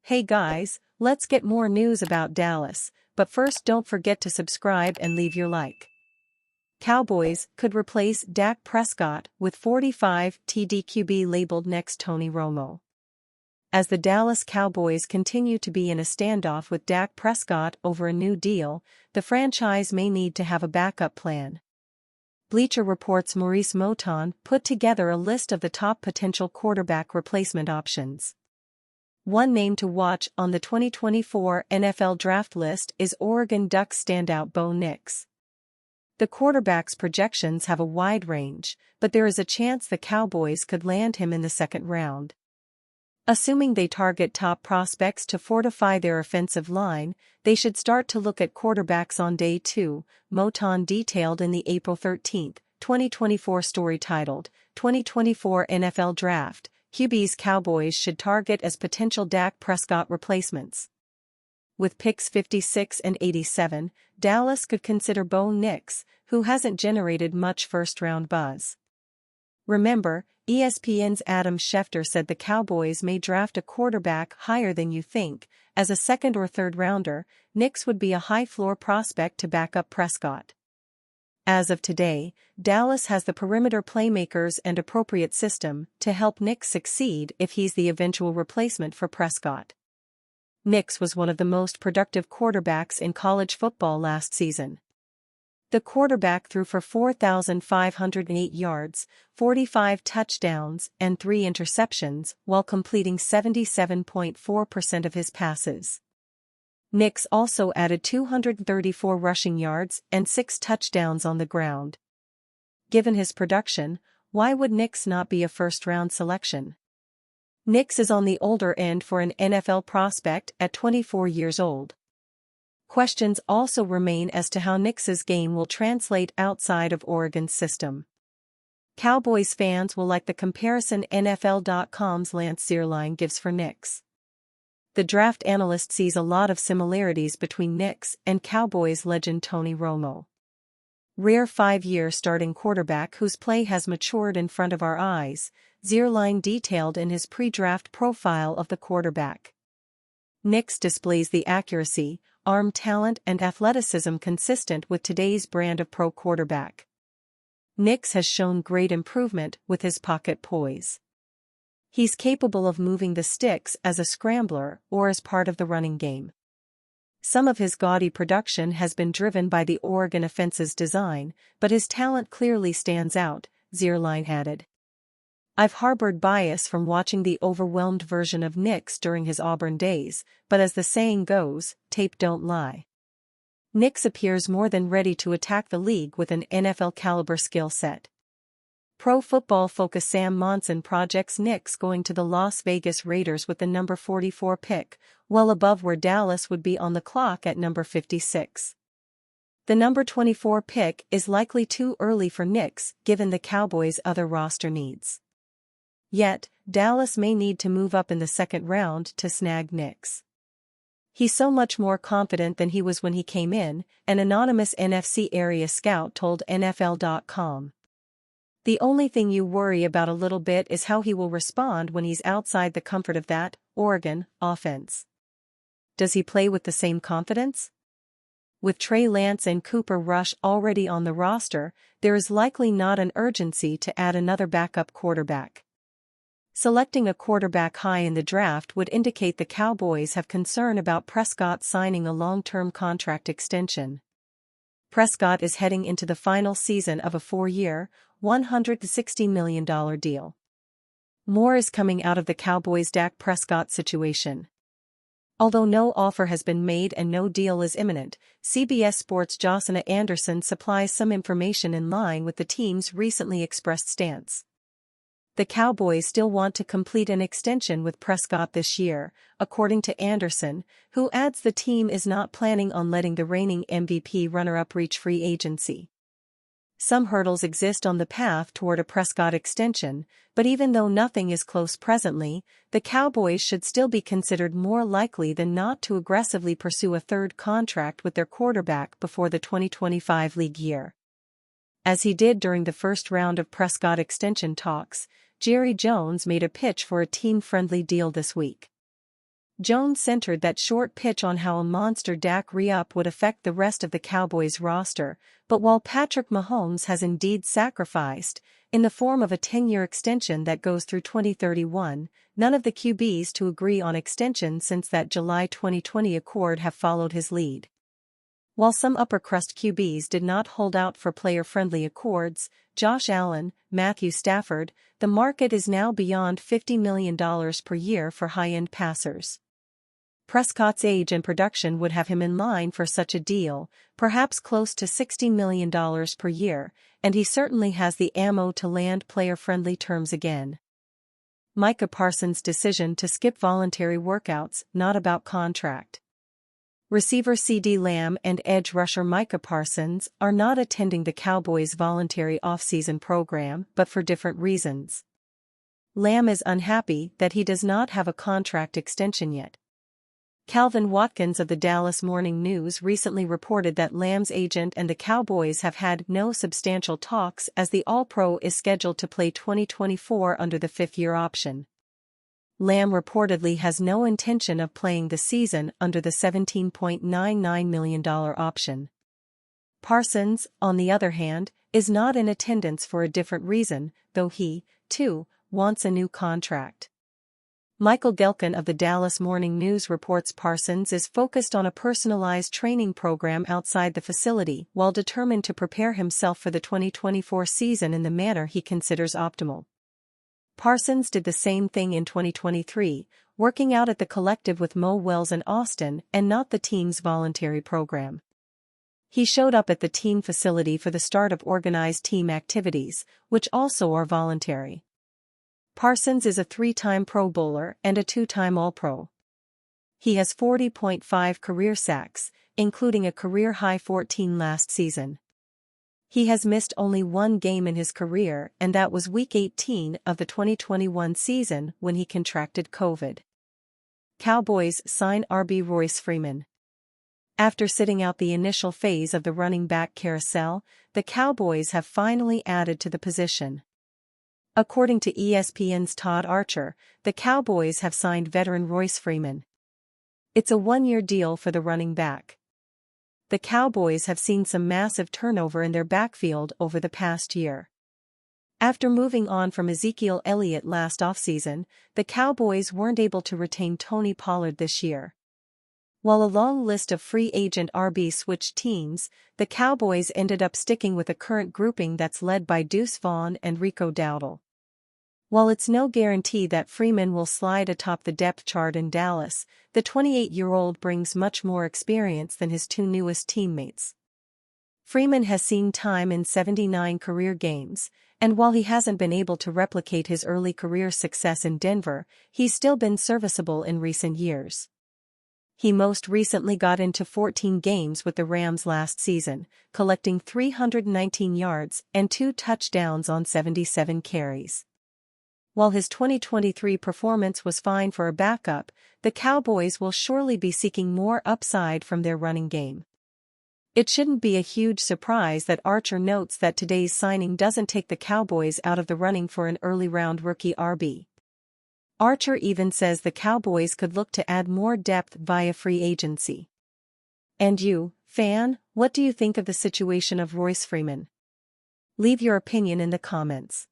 Hey guys, let's get more news about Dallas, but first don't forget to subscribe and leave your like. Cowboys could replace Dak Prescott with 45 TD QB labeled next Tony Romo. As the Dallas Cowboys continue to be in a standoff with Dak Prescott over a new deal, the franchise may need to have a backup plan. Bleacher Report's Maurice Moton put together a list of the top potential quarterback replacement options. One name to watch on the 2024 NFL draft list is Oregon Ducks standout Bo Nix. The quarterback's projections have a wide range, but there is a chance the Cowboys could land him in the second round. Assuming they target top prospects to fortify their offensive line, they should start to look at quarterbacks on day 2, Moton detailed in the April 13, 2024 story titled, 2024 NFL Draft, QBs Cowboys should target as potential Dak Prescott replacements. With picks 56 and 87, Dallas could consider Bo Nix, who hasn't generated much first-round buzz. Remember, ESPN's Adam Schefter said the Cowboys may draft a quarterback higher than you think. As a second or third rounder, Nix would be a high-floor prospect to back up Prescott. As of today, Dallas has the perimeter playmakers and appropriate system to help Nix succeed if he's the eventual replacement for Prescott. Nix was one of the most productive quarterbacks in college football last season. The quarterback threw for 4,508 yards, 45 touchdowns, and 3 interceptions while completing 77.4% of his passes. Nix also added 234 rushing yards and 6 touchdowns on the ground. Given his production, why would Nix not be a first-round selection? Nix is on the older end for an NFL prospect at 24 years old. Questions also remain as to how Nix's game will translate outside of Oregon's system. Cowboys fans will like the comparison NFL.com's Lance Zierlein gives for Nix. The draft analyst sees a lot of similarities between Nix and Cowboys legend Tony Romo. Rare 5-year starting quarterback whose play has matured in front of our eyes, Zierlein detailed in his pre-draft profile of the quarterback. Nix displays the accuracy, arm talent and athleticism consistent with today's brand of pro quarterback. Nix has shown great improvement with his pocket poise. He's capable of moving the sticks as a scrambler or as part of the running game. Some of his gaudy production has been driven by the Oregon offense's design, but his talent clearly stands out, Zierlein added. I've harbored bias from watching the overwhelmed version of Nix during his Auburn days, but as the saying goes, tape don't lie. Nix appears more than ready to attack the league with an NFL-caliber skill set. Pro Football Focus Sam Monson projects Nix going to the Las Vegas Raiders with the number 44 pick, well above where Dallas would be on the clock at number 56. The number 24 pick is likely too early for Nix given the Cowboys' other roster needs. Yet, Dallas may need to move up in the second round to snag Nix. He's so much more confident than he was when he came in, an anonymous NFC area scout told NFL.com. The only thing you worry about a little bit is how he will respond when he's outside the comfort of that Oregon offense. Does he play with the same confidence? With Trey Lance and Cooper Rush already on the roster, there is likely not an urgency to add another backup quarterback. Selecting a quarterback high in the draft would indicate the Cowboys have concern about Prescott signing a long-term contract extension. Prescott is heading into the final season of a 4-year, $160 million deal. More is coming out of the Cowboys' Dak Prescott situation. Although no offer has been made and no deal is imminent, CBS Sports' Josina Anderson supplies some information in line with the team's recently expressed stance. The Cowboys still want to complete an extension with Prescott this year, according to Anderson, who adds the team is not planning on letting the reigning MVP runner-up reach free agency. Some hurdles exist on the path toward a Prescott extension, but even though nothing is close presently, the Cowboys should still be considered more likely than not to aggressively pursue a third contract with their quarterback before the 2025 league year. As he did during the first round of Prescott extension talks, Jerry Jones made a pitch for a team-friendly deal this week. Jones centered that short pitch on how a monster Dak re-up would affect the rest of the Cowboys roster, but while Patrick Mahomes has indeed sacrificed, in the form of a 10-year extension that goes through 2031, none of the QBs to agree on extension since that July 2020 accord have followed his lead. While some upper-crust QBs did not hold out for player-friendly accords, Josh Allen, Matthew Stafford, the market is now beyond $50 million per year for high-end passers. Prescott's age and production would have him in line for such a deal, perhaps close to $60 million per year, and he certainly has the ammo to land player-friendly terms again. Micah Parsons' decision to skip voluntary workouts, not about contract. Receiver CeeDee Lamb and edge rusher Micah Parsons are not attending the Cowboys' voluntary offseason program but for different reasons. Lamb is unhappy that he does not have a contract extension yet. Calvin Watkins of the Dallas Morning News recently reported that Lamb's agent and the Cowboys have had no substantial talks as the All-Pro is scheduled to play 2024 under the fifth-year option. Lamb reportedly has no intention of playing the season under the $17.99 million option. Parsons, on the other hand, is not in attendance for a different reason, though he, too, wants a new contract. Michael Gelkin of the Dallas Morning News reports Parsons is focused on a personalized training program outside the facility while determined to prepare himself for the 2024 season in the manner he considers optimal. Parsons did the same thing in 2023, working out at the Collective with Mo Wells in Austin and not the team's voluntary program. He showed up at the team facility for the start of organized team activities, which also are voluntary. Parsons is a 3-time Pro Bowler and a 2-time All-Pro. He has 40.5 career sacks, including a career-high 14 last season. He has missed only one game in his career, and that was Week 18 of the 2021 season when he contracted COVID. Cowboys sign RB Royce Freeman. After sitting out the initial phase of the running back carousel, the Cowboys have finally added to the position. According to ESPN's Todd Archer, the Cowboys have signed veteran Royce Freeman. It's a 1-year deal for the running back. The Cowboys have seen some massive turnover in their backfield over the past year. After moving on from Ezekiel Elliott last offseason, the Cowboys weren't able to retain Tony Pollard this year. While a long list of free agent RB switched teams, the Cowboys ended up sticking with a current grouping that's led by Deuce Vaughn and Rico Dowdle. While it's no guarantee that Freeman will slide atop the depth chart in Dallas, the 28-year-old brings much more experience than his 2 newest teammates. Freeman has seen time in 79 career games, and while he hasn't been able to replicate his early career success in Denver, he's still been serviceable in recent years. He most recently got into 14 games with the Rams last season, collecting 319 yards and 2 touchdowns on 77 carries. While his 2023 performance was fine for a backup, the Cowboys will surely be seeking more upside from their running game. It shouldn't be a huge surprise that Archer notes that today's signing doesn't take the Cowboys out of the running for an early-round rookie RB. Archer even says the Cowboys could look to add more depth via free agency. And you, fan, what do you think of the situation of Royce Freeman? Leave your opinion in the comments.